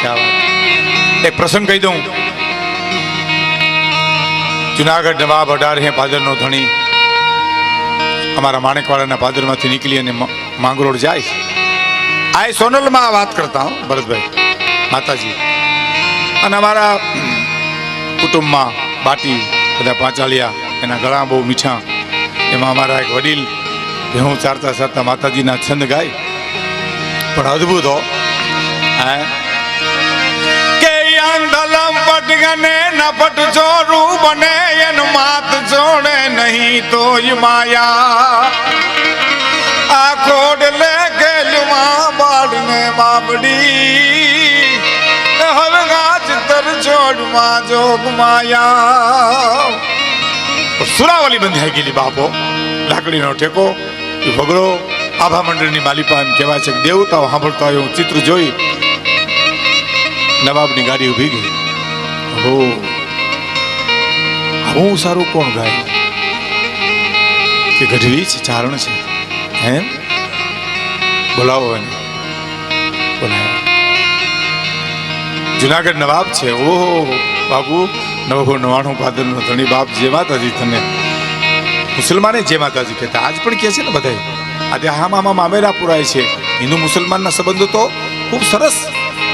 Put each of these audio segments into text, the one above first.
એક પ્રસંગ કહી દઉં. જુનાગઢ નવાબ 18 પાદરનો ધણી અમારા માણેકવાડાના પાદરમાંથી નીકળી અને માંગરોળ જાય. આ સોનલમાં વાત કરતા હું ભરતભાઈ માતાજી અને અમારા કુટુંબમાં બાટી બધા પાંચાલિયા એના ગળા બહુ મીઠા. એમાં અમારા એક વડીલ હું ચારતા ચારતા માતાજીના છંદ ગાય પણ અદભુત હો. કે આંધલમ પટગને નપટ ચોરું બને એન માત જોડે નહીં તો માયા આ કોડ લે ગેલુમાં બાળને બાબડી હવે ગાજ તર છોડમાં જોગ માયા. સુરાવલી બંધાઈ ગયેલી બાપો લાકડીનો ટેકો ભગડો આભા મંડળની માલિપા એમ કહેવાય છે. દેવતાઓ સાંભળતા હોય એવું ચિત્ર જોઈ નવાબની ગાડી ઊભી ગઈ. હો હું સારું કોણ ગાય કે ગઢવી છે ચારણ છે એમ બોલાવો એને. બોલાવો. જુનાગઢ નવાબ છે. ઓહો બાબુ 999 પાદરનો ધણી બાપ જે માતાજી તને મુસલમાને જે માતાજી કહેતા આજ પણ કહે છે ને બધા. આજે હામાં મામેરા પુરાય છે. હિન્દુ મુસલમાનના સંબંધો તો ખૂબ સરસ.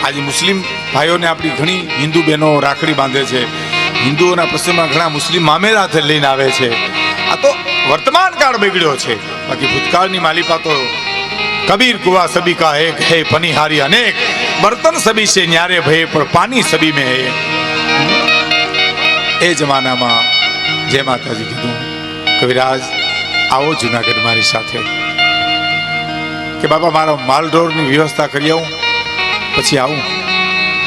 આજે મુસ્લિમ ભાઈઓને આપણી ઘણી હિન્દુ બહેનો રાખડી બાંધે છે. હિન્દુઓના પ્રસંગમાં ઘણા મુસ્લિમ મામેરા લઈને આવે છે. આ તો વર્તમાન કાળ બગડ્યો છે. બાકી ભૂતકાળની માલિપા તો કબીર કુવા સબી કા એક હે પનિહારી અનેક બર્તન સબી છે ન્યારે ભય પણ પાણી સબી મેં હે. એ જમાનામાં જય માતાજી કીધું કવિરાજ આવો જુનાગઢ મારી સાથે કે બાબા મારો માલઢોરની વ્યવસ્થા કરી આવું પછી આવું.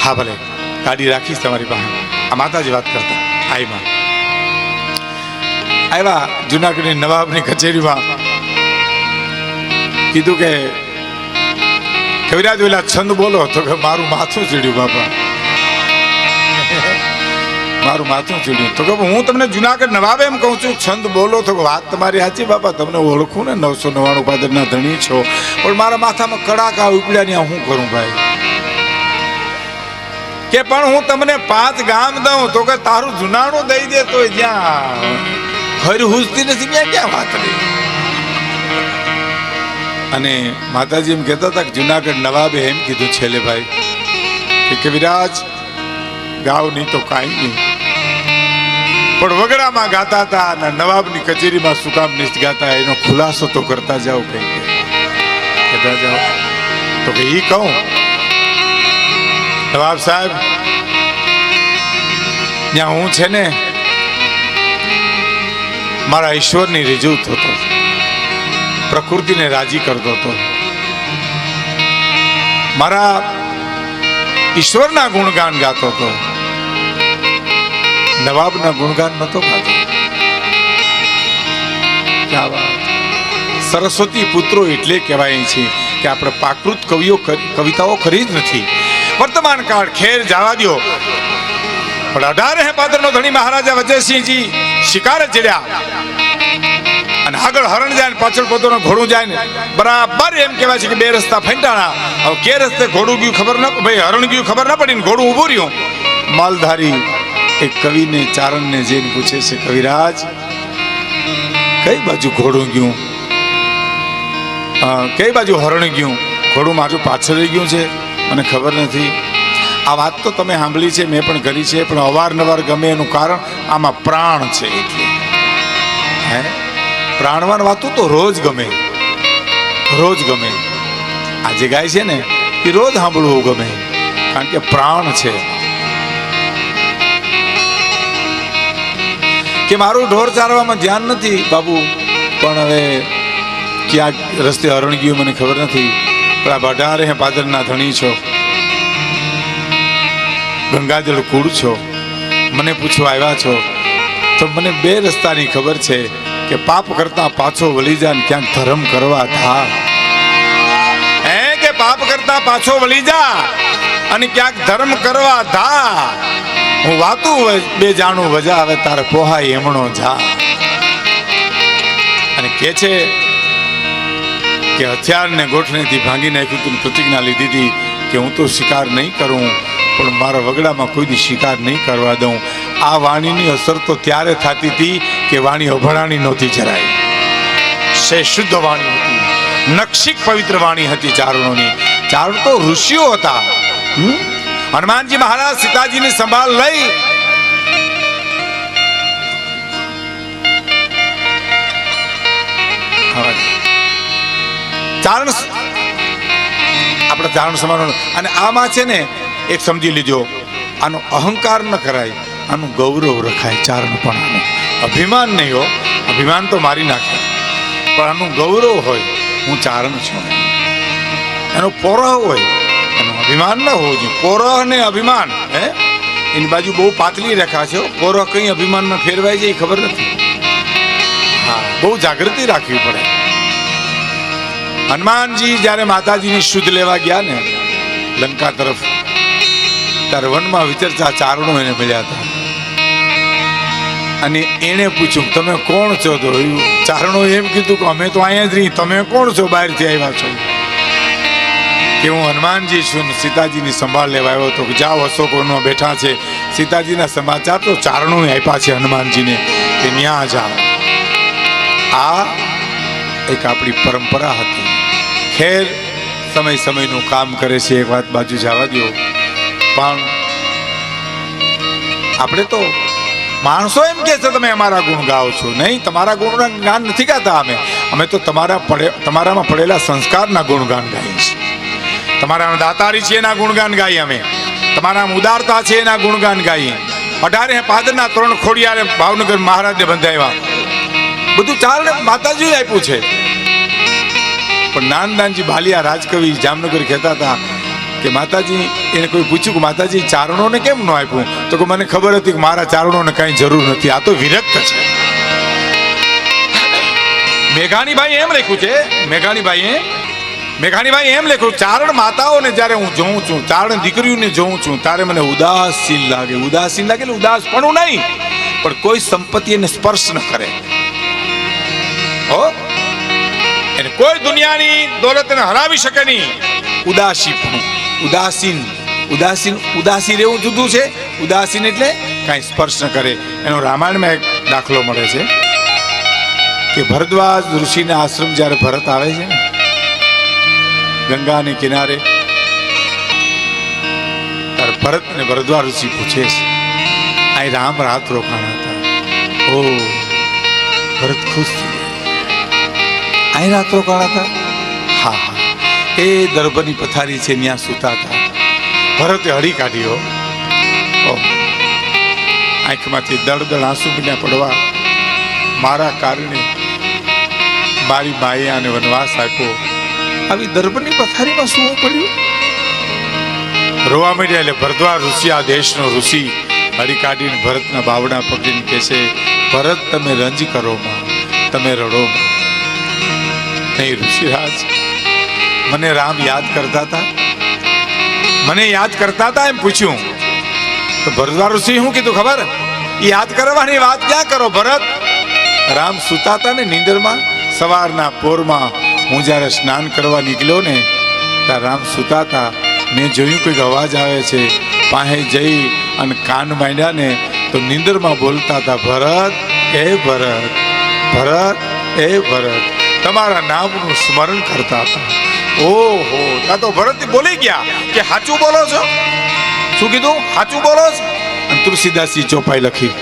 હા ભલે ગાડી રાખીશ તમારી પાસે. આ માતાજી વાત કરતા આઈમાં આવ્યા જુનાગઢની નવાબની કચેરીમાં કીધું કે કવિરાજ ઓલા છંદ બોલો તો કે મારું માથું ચીડ્યું બાપા મારું માથું ચીડ્યું. તો કે હું તમને જુનાગઢ નવાબ એમ કહું છું છંદ બોલો તો વાત તમારી સાચી બાપા તમને ઓળખું ને 999 પાદરના ધણી છો પણ મારા માથામાં કડાકા ઉપડ્યા ને હું કરું ભાઈ કે પણ હું તમને 5 ગામ દઉં તો કે તારું જુનાણું દઈ દે તો જ્યાં હરી હુજતી નથી ત્યાં ક્યાં વાત રહી. અને માતાજી એમ કહેતા હતા કે જુનાગઢ નવાબે એમ કીધું છેલ્લે ભાઈ કે કવિરાજ ગાવ નહીં તો કાંઈ નહીં પણ વગડામાં ગાતા હતા અને નવાબની કચેરીમાં શું કામ નિસ્ત ગાતા એનો ખુલાસો તો કરતા જાઓ કઈ કહેતા જાઓ. તો કે ઈ કહું નવાબ સાહેબ ત્યાં હું છે ને મારા ઈશ્વરની રીજુ થતો પ્રકૃતિને રાજી કરતો હતો. મારા ઈશ્વરના ગુણગાન ગાતો હતો. નવાબના ગુણગાન નતો ગાતો. ક્યાં વાત. સરસ્વતી પુત્રો એટલે કહેવાય છે કે આપણે પ્રાકૃત કવિતાઓ ખરી જ નથી. વર્તમાન કાળ ખેર જવા દો પણ 18 પાદરનો ધણી મહારાજા વજયસિંહજી શિકારે ચડ્યા અને આગળ હરણ જાય ને પાછળ પોતાનું ઘોડું જાય ને બરાબર એમ કહેવાય છે કે 2 રસ્તા ફેંટાણા. હવે કે રસ્તે ઘોડું ગયું ખબર ન ભાઈ હરણ ગયું ખબર ન પડી ને ઘોડું ઊભું રહ્યું. માલધારી એક કવિને ચારણને જઈને પૂછે છે કવિરાજ કઈ બાજુ ઘોડું ગયું કઈ બાજુ હરણ ગયું ઘોડું મારું પાછળ રહી ગયું છે મને ખબર નથી. આ વાત તો તમે સાંભળી છે મેં પણ કરી છે પણ અવારનવાર ગમે એનું કારણ આમાં પ્રાણ છે એટલે હે પ્રાણવાન વાતું તો રોજ ગમે રોજ ગમે. આ જે ગાય છે ને એ રોજ સાંભળવું ગમે કારણ કે પ્રાણ છે. કે મારું ઢોર ચારવામાં ધ્યાન નથી બાબુ પણ હવે ક્યાં રસ્તે હરણ ગયું મને ખબર નથી પણ આ 18 પાદરના ધણી છો ગંગાજળ કુળ છો મને પૂછવા આવ્યા છો તો મને 2 રસ્તાની ખબર છે કે પાપ કરતા પાછો વળી જા ને ક્યાંક ધર્મ કરવા થા. હે કે પાપ કરતા પાછો વળી જા અને ક્યાંક ધર્મ કરવા થા. હું વાતું 2 જાણું વજા હવે તારે પોહાય એમણો જા. અને કે છે કે હથિયારને ગોઠણેથી ભાંગી નાખ્યું તું પ્રતિજ્ઞા લીધી હતી કે હું તો શિકાર નહીં કરું પણ મારા વગડામાં કોઈ દી શિકાર નહીં કરવા દઉં. આ વાણીની અસર તો ત્યારે થતી હતી કે વાણી અભણાની નહોતી જરાય. શુદ્ધ વાણી હતી, નક્ષિક પવિત્ર વાણી હતી ચારણોની. ચારણ તો ઋષિઓ હતા. હનુમાનજી મહારાજ સીતાજીની સંભાળ લઈ ચારણ આપણે ચારણ સમાન. અને આમાં છે ને એક સમજી લીજો, આનો અહંકાર ન કરાય, આનું ગૌરવ રખાય. ચારણ પણ આનું અભિમાન નહીં હો, અભિમાન તો મારી નાખે, પણ આનું ગૌરવ હોય, હું ચારણ છું. એનો પોરહ હોય, એનું અભિમાન ન હોવું જોઈએ. પોરહ ને અભિમાન એની બાજુ બહુ પાતળી રેખા છે. પોરહ કઈ અભિમાનમાં ફેરવાય છે એ ખબર નથી. હા, બહુ જાગૃતિ રાખવી પડે. હનુમાનજી જયારે માતાજીની શુદ્ધ લેવા ગયા ને લંકા તરફ, ત્યારે વનમાં વિચરતા ચારણો એને મળ્યા હતા. અને એને પૂછ્યું તમે કોણ છો? તો ચારણો એમ કીધું કે અમે તો અહીંયા જ રહી, તમે કોણ છો? બહારથી આવ્યા છો? કે હું હનુમાનજી છું, સીતાજીની સંભાળ લેવા આવ્યો હતો. જાઓ, અશોકવનમાં બેઠા છે. સીતાજીના સમાચાર તો ચારણોને આપ્યા છે હનુમાનજીને કે ન્યા જાઓ. આ એક આપણી પરંપરા હતી. ખેર સમય સમયનું કામ કરે છે, એક વાત બાજુ જવા દો. પણ આપણે તો માણસો એમ કે છે તમે અમારા ગુણ ગાઓ છો. નહીં, તમારા ગુણગાન નથી ગાતા. અમે તો તમારામાં પડેલા સંસ્કારના ગુણગાન ગાઈએ છીએ. તમારામાં દાતારી છે એના ગુણગાન ગાઈએ. અમે તમારામાં ઉદારતા છે એના ગુણગાન ગાઈએ. 18 પાદરના 3 ખોડિયારે ભાવનગર મહારાજને બંધાવ્યા. બધું ચારણે માતાજી આપ્યું છે. પણ નાનદાનજી ભાલિયા રાજકવિ જામનગર કહેતા હતા કે માતાજી, એને કોઈ પૂછ્યું કે માતાજી ચારણોને કેમ ન આપ્યું? તો કે મને ખબર હતી કે મારા ચારણોને કઈ જરૂર નથી, આ તો વિરક્ત છે. મેઘાણીભાઈ એમ લખ્યું છે, મેઘાણીભાઈ એમ લખ્યું, ચારણ માતાઓને જ્યારે હું જોઉં છું, ચારણ દીકરીઓને જોઉં છું, ત્યારે મને ઉદાસીન લાગે. ઉદાસીન લાગે એટલે ઉદાસ પણ નહીં, પણ કોઈ સંપત્તિ એને સ્પર્શ ન કરે. હો, એને કોઈ દુનિયાની દોલતને હરાવી શકે નહીં. ઉદાસી રહેવું જુદું છે. ઉદાસીન એટલે કાંઈ સ્પર્શ ન કરે. એનો રામાયણમાં એક દાખલો મળે છે કે ભરદ્વાજ ઋષિના આશ્રમ જ્યારે ભરત આવે છે ને ગંગાને કિનારે, ત્યારે ભરત ને ભરદ્વાજ ઋષિ પૂછે છે, આ રામ રાત રોકાણા હતા. ઓ, ભરત ખુશ થઈ ગયા. આ રાત રોકાણા હતા? હા હા, એ દર્ભની પથારી છે ત્યાં સૂતા હતા. ભરતે હળી કાઢ્યો. આંખમાંથી દળદળ આંસુ બન્યા પડવા. મારા કારણે મારી માએ આને વનવાસ આપ્યો. આવી દર્ભની પથારીમાં શું પડ્યું? રોવા માંડ્યા. એટલે ભરદ્વાજ ઋષિ, આ દેશનો ઋષિ, હળી કાઢીને ભરતના બાવડા પકડીને કહે છે, ભરત તમે રંજ કરો માં, તમે રડો માં. નહીં ઋષિરાજ, મને રામ યાદ કરતા હતા, મને યાદ કરતા હતા એમ પૂછ્યું. તો ભરદ્વાજ ઋષિ શું કીધું ખબર? યાદ કરવાની વાત ક્યાં કરો ભરત? રામ સુતા હતા ને નીંદરમાં. સવારના પોરમાં હું જ્યારે સ્નાન કરવા નીકળ્યો ને ત્યારે રામ સુતા હતા. મેં જોયું કોઈક અવાજ આવે છે. પાસે જઈ અને કાન માંડ્યા ને તો નીંદરમાં બોલતા હતા, ભરત એ ભરત, ભરત એ ભરત, તમારા નામનું સ્મરણ કરતા હતા. ઓહો, આ તો ભરત બોલી ગયા કે સાચું બોલો છો? શું કીધું? સાચું બોલો છો? અને તુલસીદાસજી ચોપાઈ લખી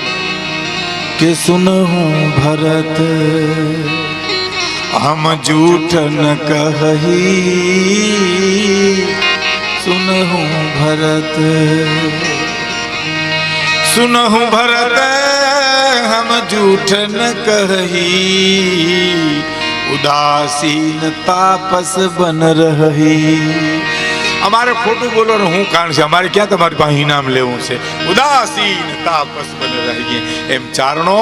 કે સુનહું ભરત हम झूठ न कही, सुनहु भरत, सुनहु भरत हम झूठ न कही, उदासीन तापस बन रही. અમારે ખોટું બોલવાનું શું કારણ છે? અમારે ક્યાં તમારી પાસે ઇનામ લેવું છે? ઉદાસીન તાપસ બન રહીએ. એમ ચારણો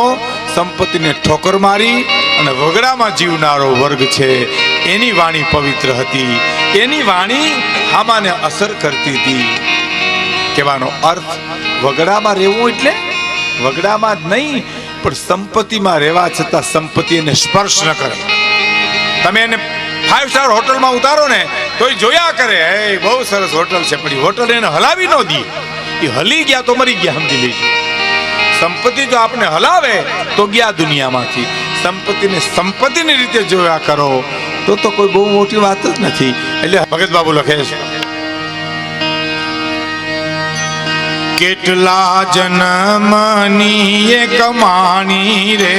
સંપત્તિને ઠોકર મારી અને વગડામાં જીવનારો વર્ગ છે. એની વાણી પવિત્ર હતી, એની વાણી આમાને અસર કરતી હતી. કહેવાનો અર્થ વગડામાં રહેવું એટલે વગડામાં જ નહીં, પણ સંપત્તિમાં રહેવા છતાં સંપત્તિ એને સ્પર્શ ન કરે. તમે એને 5 સ્ટાર હોટલમાં ઉતારો ને તોય જોયા કરે હે બહુ સરસ હોટલ છે, પણ હોટલ એને હલાવી ન દી. એ હલી ગયા તો મરી ગયા, સમજી લેજો. સંપત્તિ જો આપણે હલાવે તો ગયા દુનિયામાંથી. સંપત્તિને સંપત્તિની રીતે જોયા કરો તો કોઈ બહુ મોટી વાત જ નથી. એટલે ભગત બાબુ લખે છે, કેટલા જન્મની એ કમાણી રે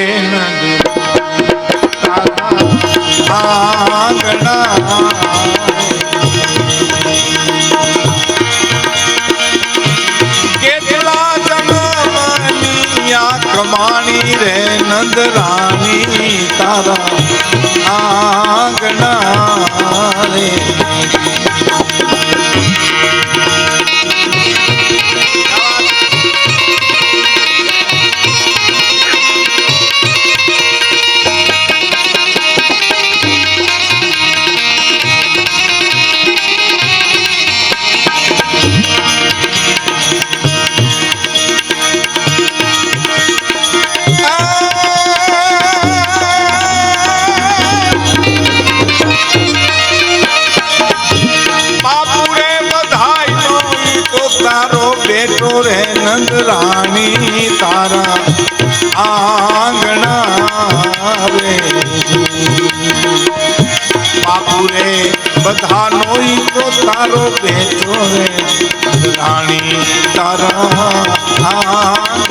આંગણા, કેટલા જન્મની આ કમાણી રે નંદરાણી તારા આંગણા રે. રે નંદરાણી તારા આંગણા રે. બાપુ રે બધાનો તો તારો બેટો રે નંદરાણી તારા આંગણા.